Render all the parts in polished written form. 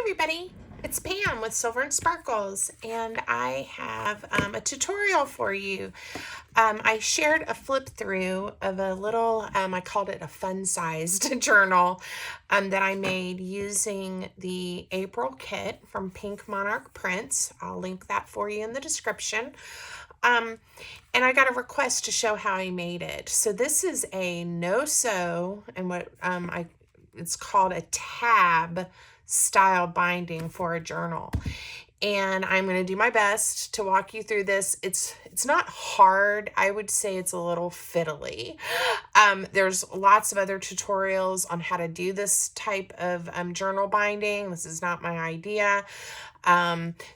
everybody, it's Pam with Silver and Sparkles, and I have a tutorial for you. I shared a flip through of a little, I called it a fun-sized journal that I made using the April kit from Pink Monarch Prints. I'll link that for you in the description. And I got a request to show how I made it. So this is a no-sew, and what it's called a tab style binding for a journal. And I'm going to do my best to walk you through this. It's not hard. I would say it's a little fiddly. There's lots of other tutorials on how to do this type of journal binding. This is not my idea.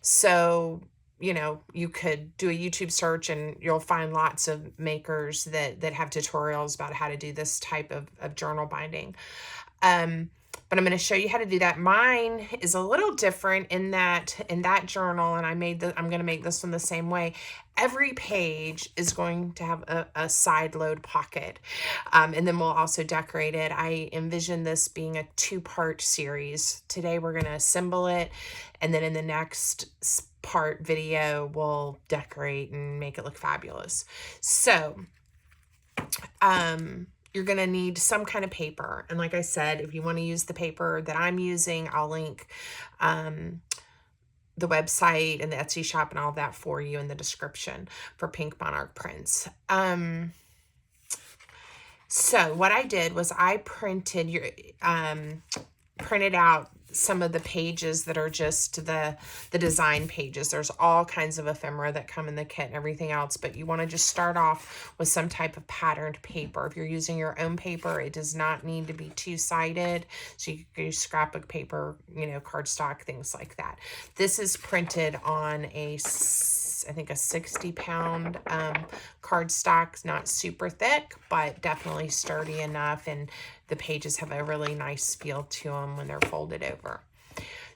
So you know, you could do a YouTube search and you'll find lots of makers that have tutorials about how to do this type of journal binding. But I'm going to show you how to do that. Mine is a little different in that journal, and I'm going to make this one the same way. Every page is going to have a side load pocket, and then we'll also decorate it. I envision this being a 2-part series. Today we're going to assemble it, and then in the next part video we'll decorate and make it look fabulous. So you're going to need some kind of paper. And like I said, if you want to use the paper that I'm using, I'll link the website and the Etsy shop and all of that for you in the description for Pink Monarch Prints. So what I did was I printed out some of the pages that are just the design pages. There's all kinds of ephemera that come in the kit and everything else, but you want to just start off with some type of patterned paper. If you're using your own paper, it does not need to be two-sided. So you can use scrapbook paper, you know, cardstock, things like that. This is printed on I think a 60-pound cardstock, not super thick, but definitely sturdy enough, and the pages have a really nice feel to them when they're folded over.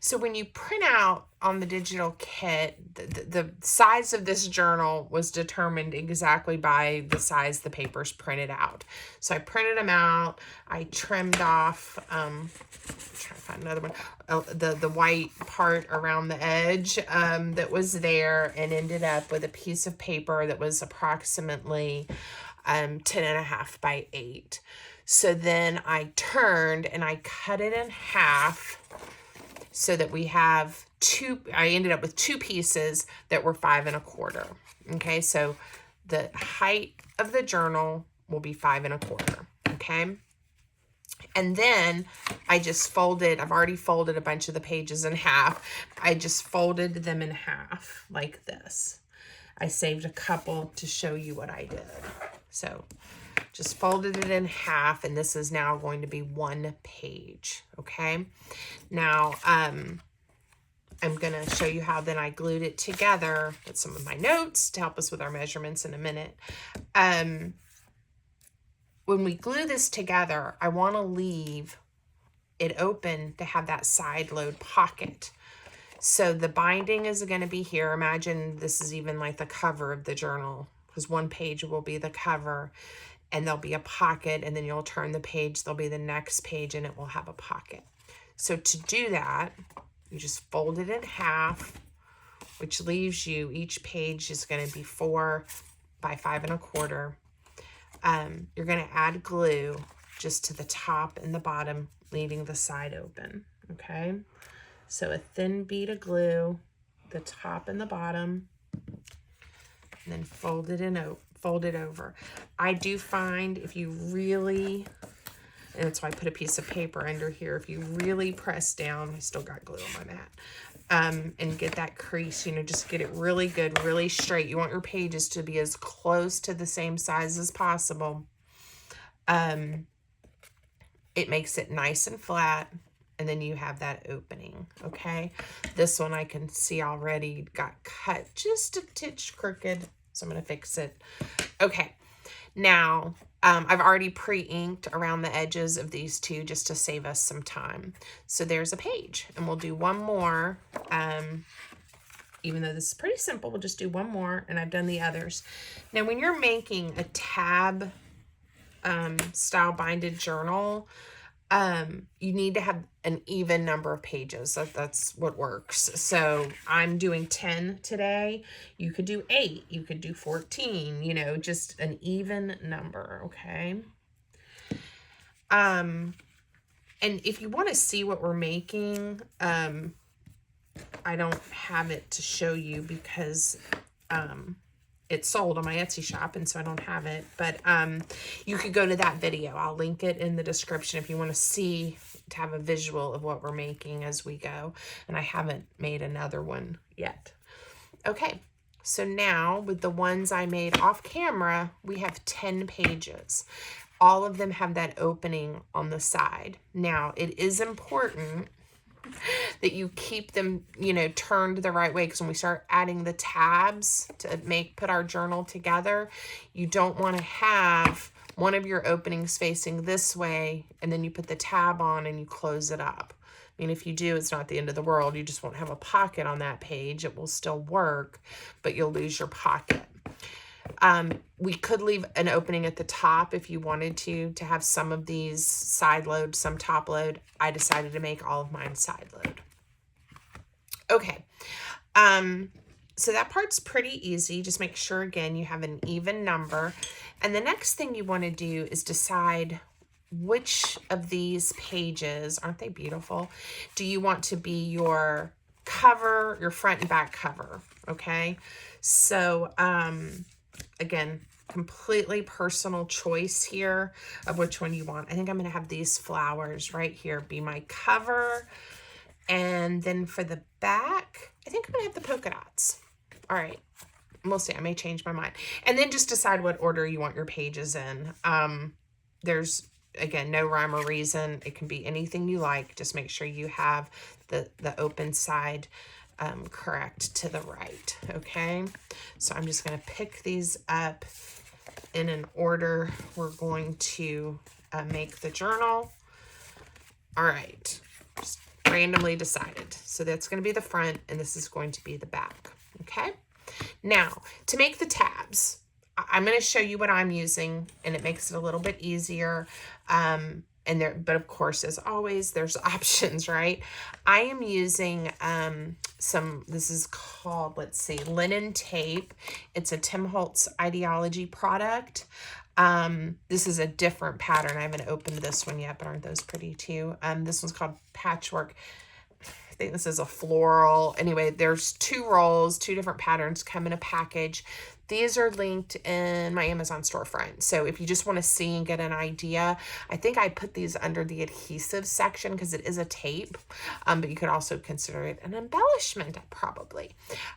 So when you print out on the digital kit, the size of this journal was determined exactly by the size the paper's printed out. So I printed them out, I trimmed off, I'm trying to find another one, the white part around the edge that was there, and ended up with a piece of paper that was approximately 10.5 by 8. So then I turned and I cut it in half so that we have I ended up with 2 pieces that were 5 1/4. Okay, so the height of the journal will be 5 1/4. Okay. And then I just I've already folded a bunch of the pages in half. I just folded them in half like this. I saved a couple to show you what I did. So just folded it in half, and this is now going to be 1 page, okay? Now, I'm going to show you how then I glued it together with some of my notes to help us with our measurements in a minute. When we glue this together, I want to leave it open to have that side load pocket. So the binding is going to be here. Imagine this is even like the cover of the journal, because 1 page will be the cover, and there'll be a pocket, and then you'll turn the page, there'll be the next page, and it will have a pocket. So to do that, you just fold it in half, which leaves you, each page is going to be 4 by 5 1/4. You're going to add glue just to the top and the bottom, leaving the side open, okay? So a thin bead of glue, the top and the bottom, and then fold it over. I do find if you really, and that's why I put a piece of paper under here, if you really press down, I still got glue on my mat, and get that crease, you know, just get it really good, really straight. You want your pages to be as close to the same size as possible. It makes it nice and flat, and then you have that opening, okay? This one I can see already got cut just a titch crooked, so I'm going to fix it. Okay, now I've already pre-inked around the edges of these 2 just to save us some time. So there's a page, and we'll do one more. Even though this is pretty simple, we'll just do one more, and I've done the others. Now, when you're making a tab style binded journal, you need to have an even number of pages. That's what works. So I'm doing 10 today. You could do 8. You could do 14, you know, just an even number, okay? And if you want to see what we're making, I don't have it to show you because it's sold on my Etsy shop, and so I don't have it. But you could go to that video. I'll link it in the description if you want to see, to have a visual of what we're making as we go. And I haven't made another one yet. Okay, so now with the ones I made off camera, we have 10 pages. All of them have that opening on the side. Now, it is important that you keep them, you know, turned the right way, because when we start adding the tabs to put our journal together, you don't want to have one of your openings facing this way and then you put the tab on and you close it up. I mean, if you do, it's not the end of the world. You just won't have a pocket on that page. It will still work, but you'll lose your pocket. We could leave an opening at the top if you wanted to have some of these side load, some top load. I decided to make all of mine side load. Okay. So that part's pretty easy. Just make sure, again, you have an even number. And the next thing you want to do is decide which of these pages, aren't they beautiful, do you want to be your cover, your front and back cover, okay? So, again, completely personal choice here of which one you want. I think I'm going to have these flowers right here be my cover. And then for the back, I think I'm going to have the polka dots. All right. We'll see. I may change my mind. And then just decide what order you want your pages in. There's, again, no rhyme or reason. It can be anything you like. Just make sure you have the open side correct to the right, okay? So I'm just going to pick these up in an order we're going to make the journal. All right, just randomly decided. So that's going to be the front, and this is going to be the back, okay? Now, to make the tabs, I'm going to show you what I'm using, and it makes it a little bit easier. But of course, as always, there's options, right? I am using this is called, let's see, linen tape. It's a Tim Holtz Ideology product. This is a different pattern. I haven't opened this one yet, but aren't those pretty too? This one's called Patchwork. I think this is a floral. Anyway, there's 2 rolls, 2 different patterns come in a package. These are linked in my Amazon storefront. So if you just want to see and get an idea, I think I put these under the adhesive section because it is a tape, but you could also consider it an embellishment probably.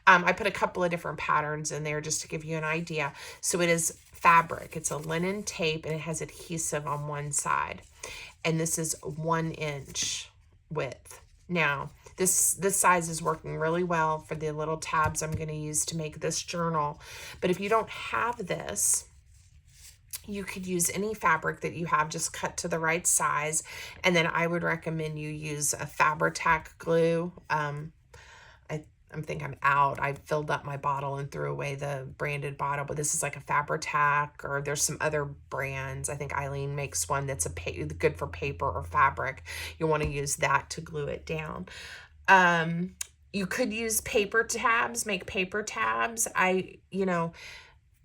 I put a couple of different patterns in there just to give you an idea. So it is fabric. It's a linen tape and it has adhesive on one side. And this is 1 inch width. Now, this size is working really well for the little tabs I'm going to use to make this journal. But if you don't have this, you could use any fabric that you have, just cut to the right size. And then I would recommend you use a Fabri-Tac glue. I think I'm out. I filled up my bottle and threw away the branded bottle, but this is like a Fabri-Tac, or there's some other brands. I think Eileen makes one that's good for paper or fabric. You want to use that to glue it down. You could use paper tabs, make paper tabs.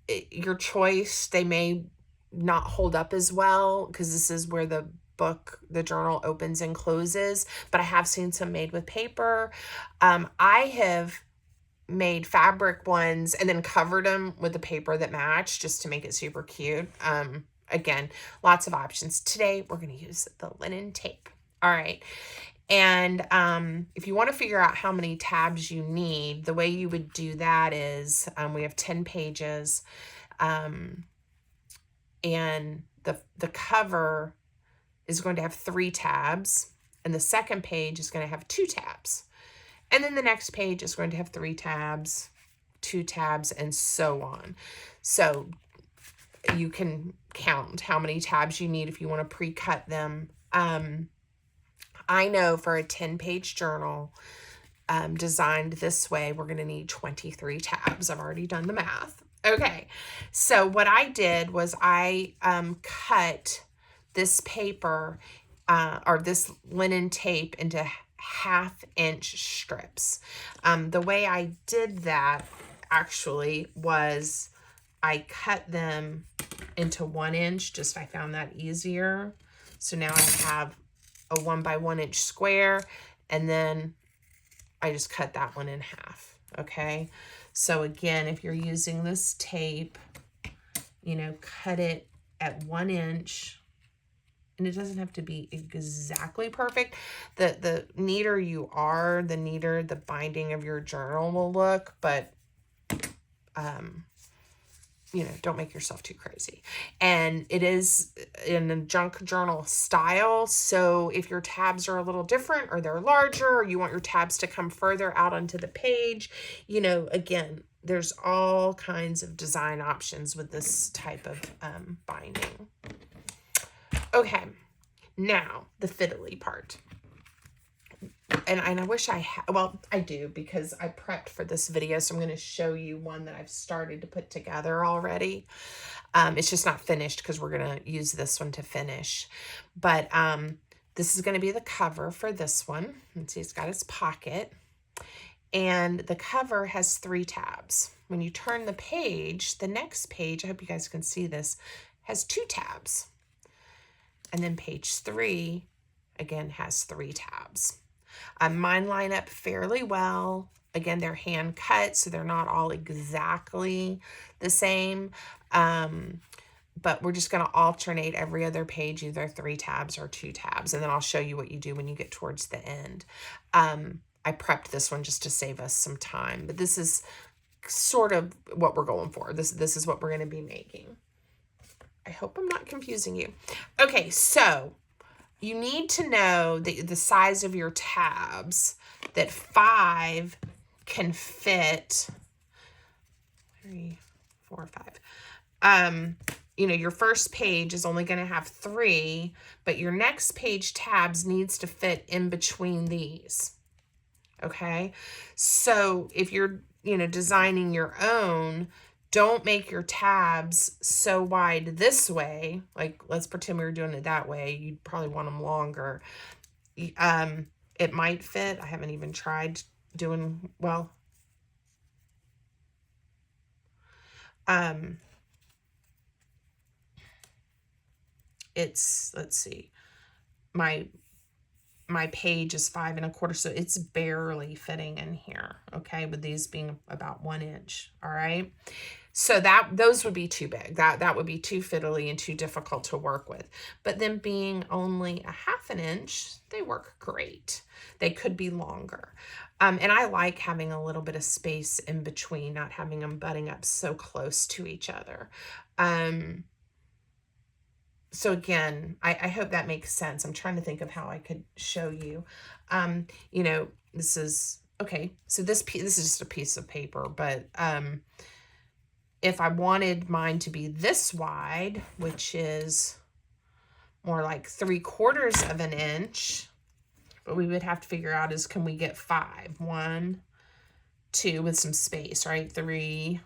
Your choice. They may not hold up as well because this is where the journal opens and closes, but I have seen some made with paper. I have made fabric ones and then covered them with the paper that matched just to make it super cute. Again, lots of options. Today, we're going to use the linen tape. All right. And if you want to figure out how many tabs you need, the way you would do that is we have 10 pages, and the cover is going to have 3 tabs, and the second page is going to have 2 tabs. And then the next page is going to have 3 tabs, 2 tabs, and so on. So you can count how many tabs you need if you want to pre-cut them. I know for a 10-page journal designed this way, we're going to need 23 tabs. I've already done the math. Okay, so what I did was I cut this paper or this linen tape into 1/2-inch strips. The way I did that actually was I cut them into 1 inch, just I found that easier. So now I have a 1 by 1 inch square, and then I just cut that one in half. Okay. So again, if you're using this tape, you know, cut it at 1 inch, and it doesn't have to be exactly perfect. The neater you are, the neater the binding of your journal will look, but you know, don't make yourself too crazy. And it is in a junk journal style. So if your tabs are a little different, or they're larger, or you want your tabs to come further out onto the page, you know, again, there's all kinds of design options with this type of binding. Okay, now the fiddly part. And I wish I had, well, I do, because I prepped for this video, so I'm going to show you one that I've started to put together already. It's just not finished because we're going to use this one to finish. But this is going to be the cover for this one. And see, it's got its pocket. And the cover has 3 tabs. When you turn the page, the next page, I hope you guys can see this, has 2 tabs. And then page 3, again, has 3 tabs. Mine line up fairly well. Again, they're hand cut, so they're not all exactly the same. But we're just going to alternate every other page, either 3 tabs or 2 tabs. And then I'll show you what you do when you get towards the end. I prepped this one just to save us some time, but this is sort of what we're going for. This is what we're going to be making. I hope I'm not confusing you. Okay, so you need to know the size of your tabs, that 5 can fit 3, 4, 5. You know, your first page is only going to have 3, but your next page tabs needs to fit in between these. Okay. So if you're, you know, designing your own, don't make your tabs so wide this way. Like, let's pretend we were doing it that way. You'd probably want them longer. It might fit. I haven't even tried doing, well, it's, let's see, my page is 5 1/4, so it's barely fitting in here. Okay. With these being about 1 inch. All right. So those would be too big. That would be too fiddly and too difficult to work with. But then being only a 1/2 inch, they work great. They could be longer. And I like having a little bit of space in between, not having them butting up so close to each other. So again, I hope that makes sense. I'm trying to think of how I could show you. You know, this is, okay, so this is just a piece of paper, but if I wanted mine to be this wide, which is more like 3/4 of an inch, what we would have to figure out is, can we get 5? 1, 2 with some space, right? 3,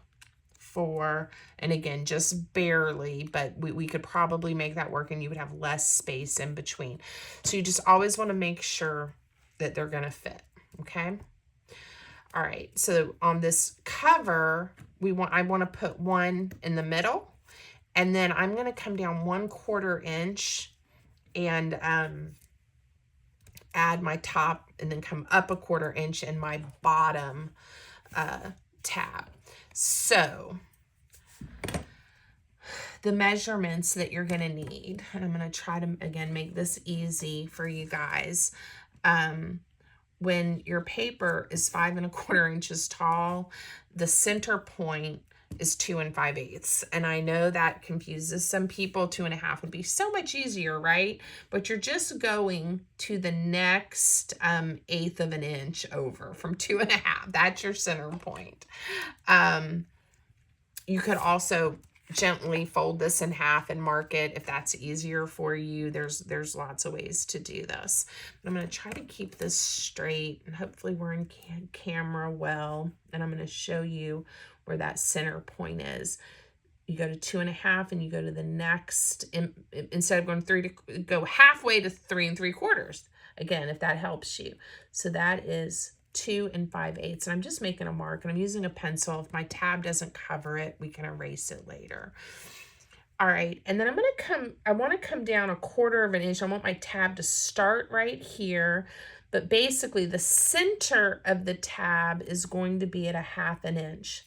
4, and again, just barely, but we could probably make that work, and you would have less space in between. So you just always want to make sure that they're going to fit. Okay. All right. So on this cover, I want to put 1 in the middle, and then I'm going to come down 1/4 inch and add my top, and then come up 1/4 inch in my bottom tab. So the measurements that you're going to need, and I'm going to try to, again, make this easy for you guys. When your paper is 5 1/4 inches tall, the center point is 2 5/8. And I know that confuses some people. 2 1/2 would be so much easier, right? But you're just going to the next 1/8 of an inch over from 2 1/2. That's your center point. You could also gently fold this in half and mark it if that's easier for you. There's lots of ways to do this. But I'm going to try to keep this straight, and hopefully we're in camera well, and I'm going to show you where that center point is. you go to 2.5 and you go to the next, instead of going 3 to go halfway to 3 3/4. Again, if that helps you. So that is 2 5/8. And I'm just making a mark and I'm using a pencil. If my tab doesn't cover it, we can erase it later. All right, and then I want to come down 1/4 of an inch. I want my tab to start right here, but basically the center of the tab is going to be at 1/2 an inch.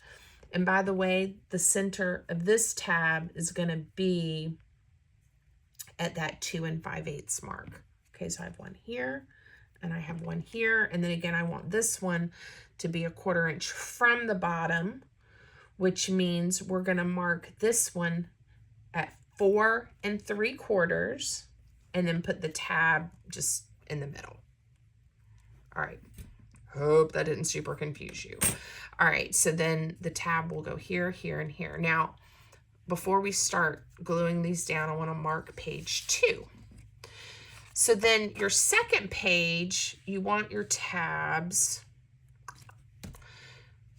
And by the way, the center of this tab is going to be at that 2 5/8 mark. Okay, so I have one here and I have one here. And then again, I want this one to be 1/4 inch from the bottom, which means we're going to mark this one at 4 3/4 and then put the tab just in the middle. All right. Hope that didn't super confuse you. All right, so then the tab will go here, here, and here. Now, before we start gluing these down, I want to mark page 2. So then your second page, you want your tabs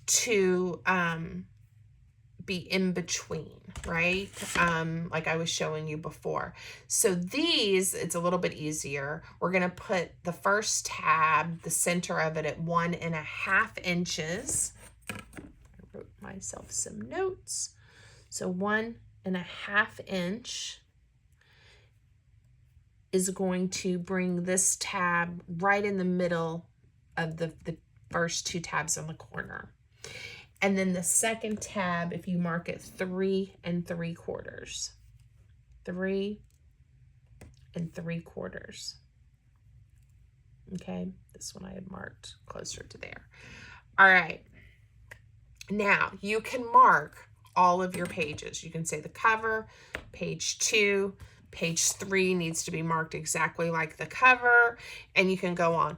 to be in between, right? Like I was showing you before. So these, it's a little bit easier. We're going to put the first tab, the center of it, at 1 1/2 inches. I wrote myself some notes. So 1 1/2 inch is going to bring this tab right in the middle of the first 2 tabs on the corner. And then the second tab, if you mark it 3 3/4. 3 3/4. Okay, this one I had marked closer to there. All right. Now you can mark all of your pages. You can say the cover, page 2, page 3 needs to be marked exactly like the cover, and you can go on.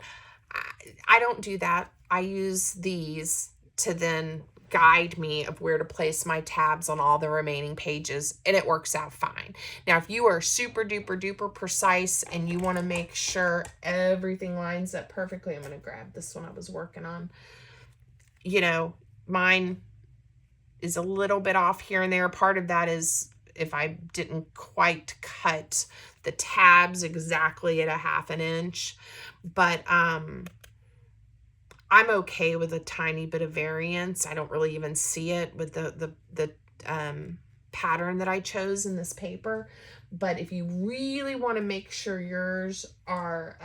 I don't do that. I use these to then guide me of where to place my tabs on all the remaining pages, and it works out fine. Now, if you are super duper duper precise and you want to make sure everything lines up perfectly, I'm going to grab this one I was working on. You know, mine is a little bit off here and there. Part of that is if I didn't quite cut the tabs exactly at 1/2 an inch, but I'm okay with a tiny bit of variance. I don't really even see it with the pattern that I chose in this paper. But if you really want to make sure yours are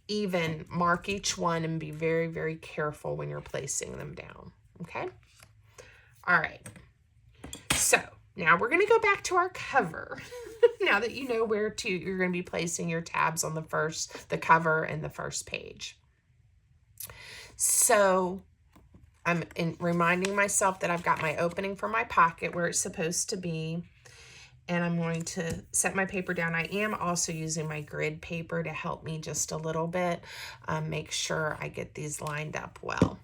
even, mark each one and be very, very careful when you're placing them down. Okay? All right. So now we're going to go back to our cover. Now that you know where you're going to be placing your tabs on the cover and the first page. So I'm reminding myself that I've got my opening for my pocket where it's supposed to be. And I'm going to set my paper down. I am also using my grid paper to help me just a little bit. Make sure I get these lined up well.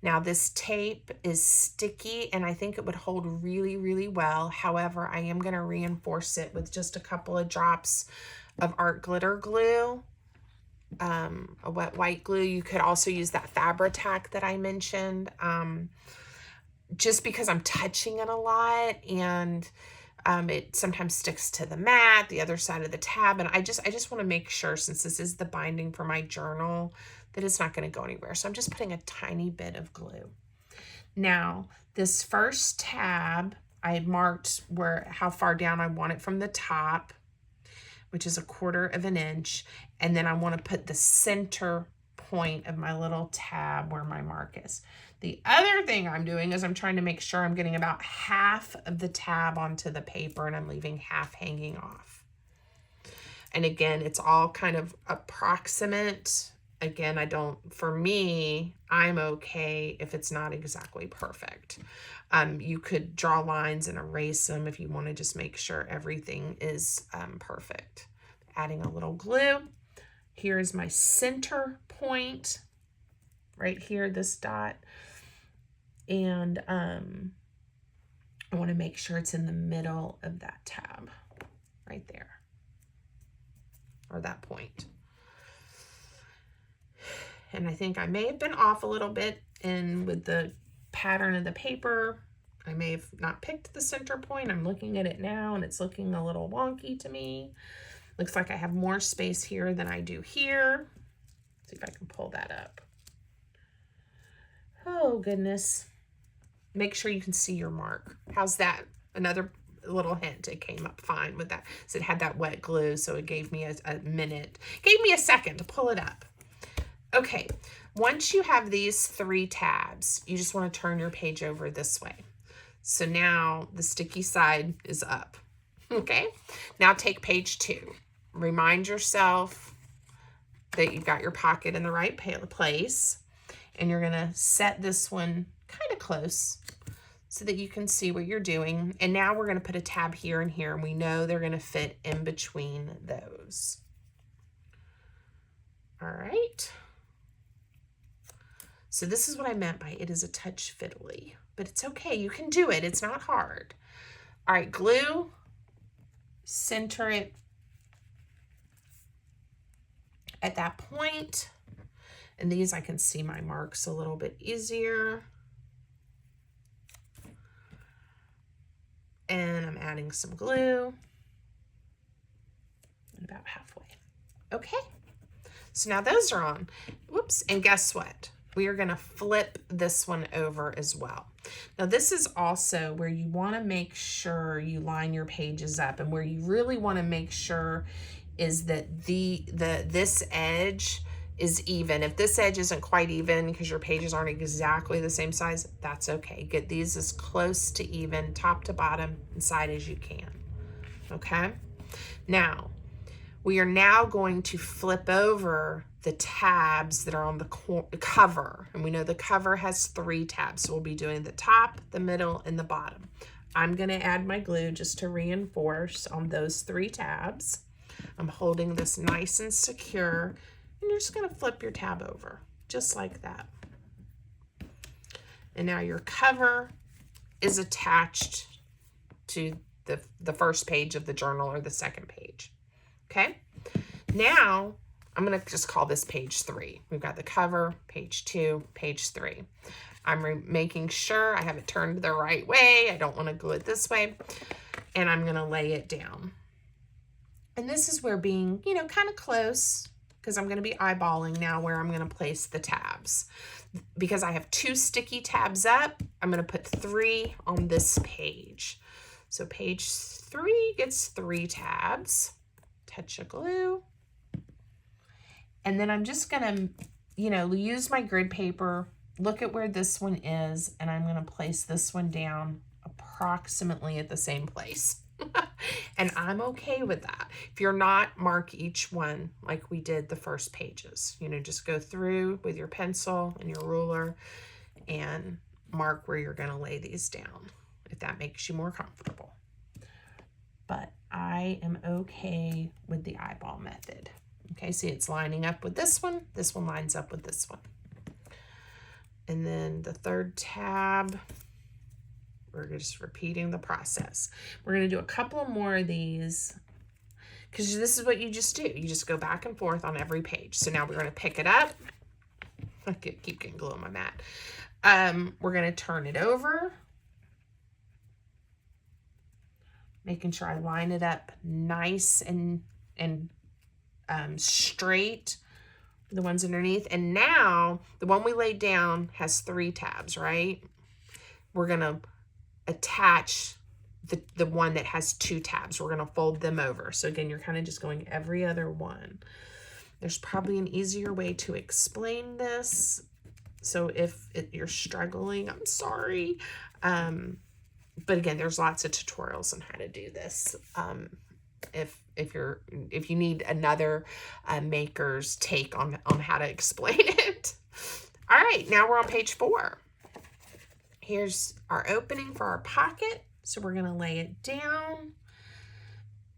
Now this tape is sticky and I think it would hold really, really well. However, I am going to reinforce it with just a couple of drops of art glitter glue, a wet white glue. You could also use that Fabri-Tac that I mentioned, just because I'm touching it a lot and it sometimes sticks to the mat, the other side of the tab. And I just want to make sure, since this is the binding for my journal, that it's not going to go anywhere. So I'm just putting a tiny bit of glue. Now, this first tab, I marked how far down I want it from the top, which is 1/4 of an inch. And then I want to put the center point of my little tab where my mark is. The other thing I'm doing is I'm trying to make sure I'm getting about half of the tab onto the paper and I'm leaving half hanging off. And again, it's all kind of approximate. Again, for me, I'm okay if it's not exactly perfect. You could draw lines and erase them if you want to just make sure everything is perfect. Adding a little glue. Here's my center point right here, this dot. And I want to make sure it's in the middle of that tab right there, or that point. And I think I may have been off a little bit with the pattern of the paper. I may have not picked the center point. I'm looking at it now and it's looking a little wonky to me. Looks like I have more space here than I do here. See if I can pull that up. Oh goodness. Make sure you can see your mark. How's that? Another little hint. It came up fine with that. So it had that wet glue, so it gave me a minute. Gave me a second to pull it up. Okay, once you have these 3 tabs, you just want to turn your page over this way. So now the sticky side is up. Okay, now take page 2. Remind yourself that you've got your pocket in the right place, and you're gonna set this one kind of close so that you can see what you're doing. And now we're gonna put a tab here and here, and we know they're gonna fit in between those. All right. So this is what I meant by it is a touch fiddly, but it's okay. You can do it. It's not hard. All right, glue, center it at that point. And these I can see my marks a little bit easier. And I'm adding some glue. And about halfway. Okay. So now those are on. Whoops. And guess what? We are going to flip this one over as well. Now this is also where you want to make sure you line your pages up, and where you really want to make sure is that this edge is even. If this edge isn't quite even because your pages aren't exactly the same size, that's okay. Get these as close to even, top to bottom, and side as you can. Okay? Now, we are now going to flip over the tabs that are on the cover. And we know the cover has 3 tabs. So we'll be doing the top, the middle, and the bottom. I'm going to add my glue just to reinforce on those 3 tabs. I'm holding this nice and secure. And you're just going to flip your tab over, just like that. And now your cover is attached to the first page of the journal or the second page. Okay? Now, I'm going to just call this page 3. We've got the cover, page 2, page 3. I'm making sure I have it turned the right way. I don't want to glue it this way. And I'm going to lay it down. And this is where being, kind of close, because I'm going to be eyeballing now where I'm going to place the tabs. Because I have 2 sticky tabs up, I'm going to put 3 on this page. So page 3 gets 3 tabs. Touch of glue. And then I'm just going to, use my grid paper, look at where this one is, and I'm going to place this one down approximately at the same place. And I'm okay with that. If you're not, mark each one like we did the first pages. Just go through with your pencil and your ruler and mark where you're going to lay these down, if that makes you more comfortable. But I am okay with the eyeball method. Okay, see it's lining up with this one. This one lines up with this one. And then the 3rd tab, we're just repeating the process. We're going to do a couple more of these because this is what you just do. You just go back and forth on every page. So now we're going to pick it up. I keep getting glue on my mat. We're going to turn it over. Making sure I line it up nice and straight, the ones underneath. And now the one we laid down has 3 tabs, right? We're going to attach the one that has 2 tabs. We're going to fold them over. So again, you're kind of just going every other one. There's probably an easier way to explain this. So if you're struggling, I'm sorry. But again, there's lots of tutorials on how to do this. If you need another maker's take on how to explain it. All right, now we're on page 4. Here's our opening for our pocket. So we're going to lay it down.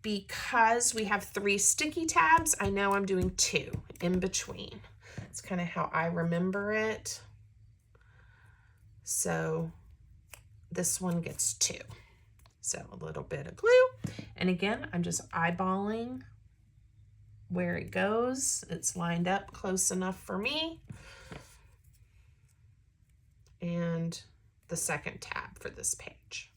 Because we have 3 sticky tabs, I know I'm doing 2 in between. It's kind of how I remember it. So this one gets 2. So a little bit of glue. And again, I'm just eyeballing where it goes. It's lined up close enough for me. And the second tab for this page.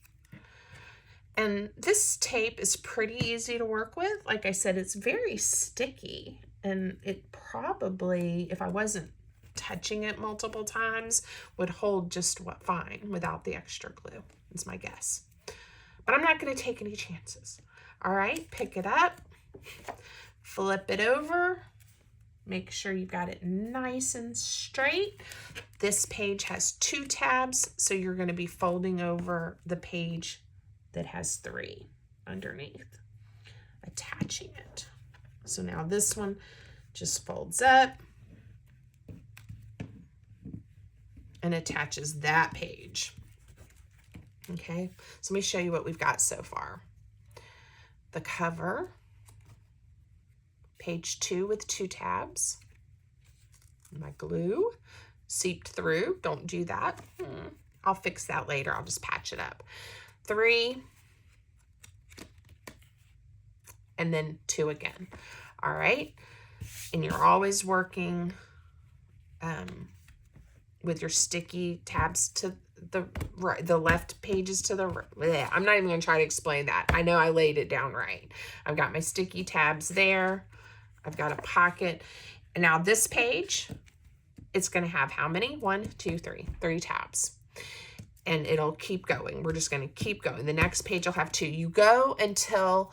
And this tape is pretty easy to work with. Like I said, it's very sticky, and it probably, if I wasn't touching it multiple times, would hold just fine without the extra glue, is my guess. But I'm not going to take any chances. All right, pick it up, flip it over, make sure you've got it nice and straight. This page has 2 tabs, so you're going to be folding over the page that has 3 underneath, attaching it. So now this one just folds up and attaches that page. Okay, so let me show you what we've got so far. The cover, page 2 with 2 tabs. My glue seeped through. Don't do that. I'll fix that later. I'll just patch it up. 3, and then 2 again. All right, and you're always working with your sticky tabs to the right, the left pages to the right. I'm not even going to try to explain that. I know I laid it down right. I've got my sticky tabs there. I've got a pocket. And now this page, it's going to have how many? 1, 2, 3. 3 tabs. And it'll keep going. We're just going to keep going. The next page will have 2. You go until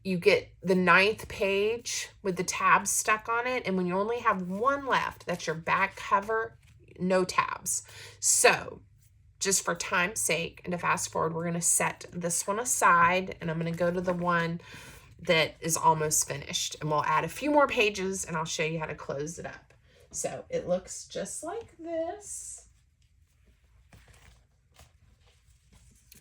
you get the 9th page with the tabs stuck on it. And when you only have 1 left, that's your back cover, no tabs. So just for time's sake and to fast forward, we're going to set this one aside, and I'm going to go to the one that is almost finished, and we'll add a few more pages and I'll show you how to close it up. So it looks just like this,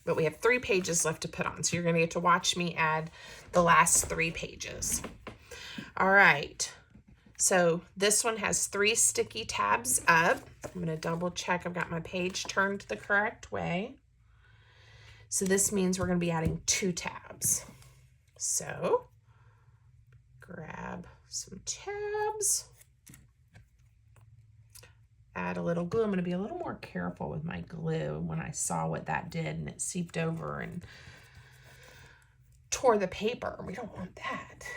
but we have 3 pages left to put on. So you're going to get to watch me add the last 3 pages. All right. So this one has 3 sticky tabs up. I'm going to double check I've got my page turned the correct way. So this means we're going to be adding 2 tabs. So grab some tabs, add a little glue. I'm going to be a little more careful with my glue. When I saw what that did and it seeped over and tore the paper, we don't want that.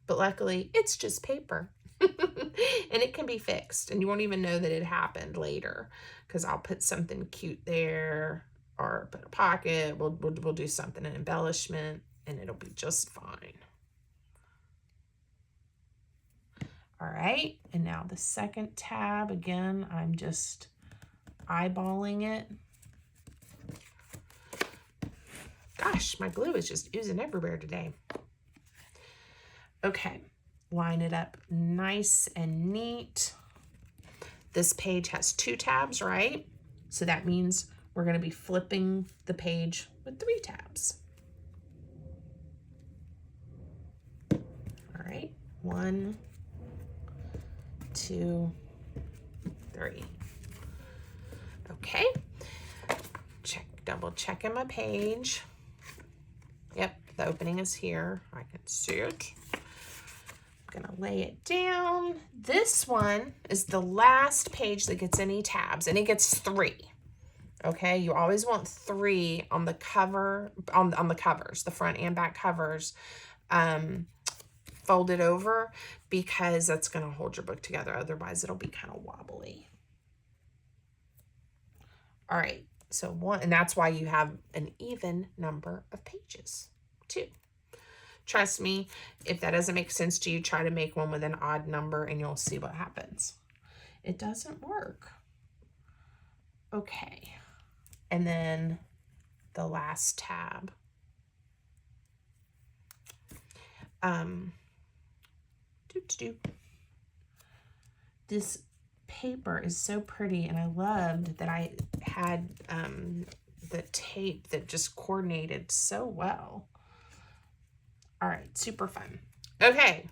But luckily, it's just paper. And it can be fixed. And you won't even know that it happened later, because I'll put something cute there, or put a pocket. We'll do something, an embellishment, and it'll be just fine. All right. And now the second tab, again, I'm just eyeballing it. Gosh, my glue is just oozing everywhere today. Okay, line it up nice and neat. This page has 2 tabs, right? So that means we're going to be flipping the page with 3 tabs. All right, 1, 2, 3. Okay, double checking my page. Yep, the opening is here. I can see it. I'm gonna lay it down. This one is the last page that gets any tabs, and it gets 3. Okay, you always want 3 on the cover, on the covers, the front and back covers, folded over, because that's gonna hold your book together. Otherwise, it'll be kind of wobbly. All right, so 1, and that's why you have an even number of pages, 2. Trust me, if that doesn't make sense to you, try to make one with an odd number and you'll see what happens. It doesn't work. Okay, and then the last tab. This paper is so pretty, and I loved that I had the tape that just coordinated so well. All right, super fun. Okay,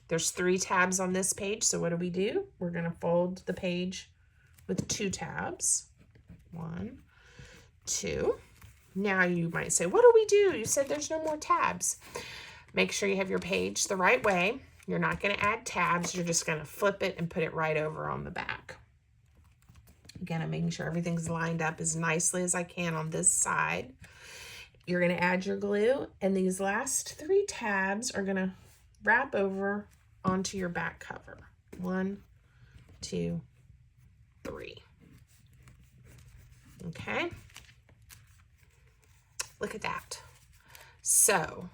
there's 3 tabs on this page, so what do? We're gonna fold the page with 2 tabs. 1, 2. Now you might say, what do? You said there's no more tabs. Make sure you have your page the right way. You're not gonna add tabs, you're just gonna flip it and put it right over on the back. Again, I'm making sure everything's lined up as nicely as I can on this side. You're going to add your glue, and these last 3 tabs are going to wrap over onto your back cover. 1, 2, 3. Okay. Look at that. So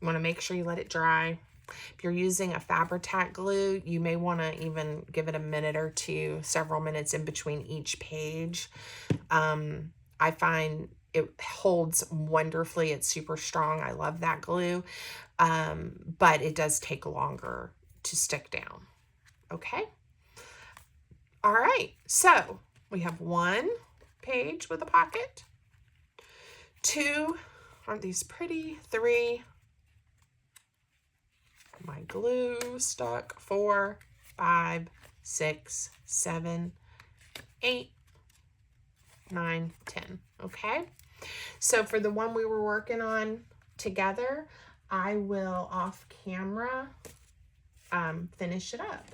you want to make sure you let it dry. If you're using a Fabri-Tac glue, you may want to even give it a minute or two, several minutes in between each page. I find it holds wonderfully. It's super strong. I love that glue, but it does take longer to stick down. Okay. All right. So we have 1 page with a pocket, 2, aren't these pretty? 3, my glue stuck, 4, 5, 6, 7, 8, 9, 10. Okay. So for the one we were working on together, I will off camera finish it up.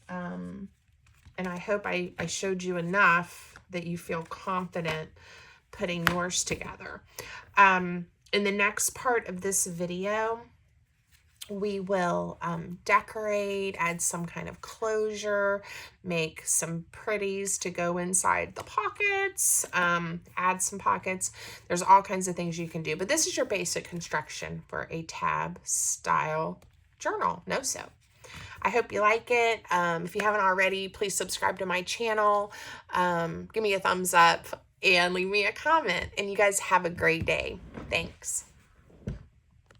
And I hope I showed you enough that you feel confident putting yours together. In the next part of this video, we will decorate, add some kind of closure, make some pretties to go inside the pockets, add some pockets. There's all kinds of things you can do, but this is your basic construction for a tab style journal, no-sew. I hope you like it. If you haven't already, please subscribe to my channel. Give me a thumbs up and leave me a comment. And you guys have a great day. Thanks.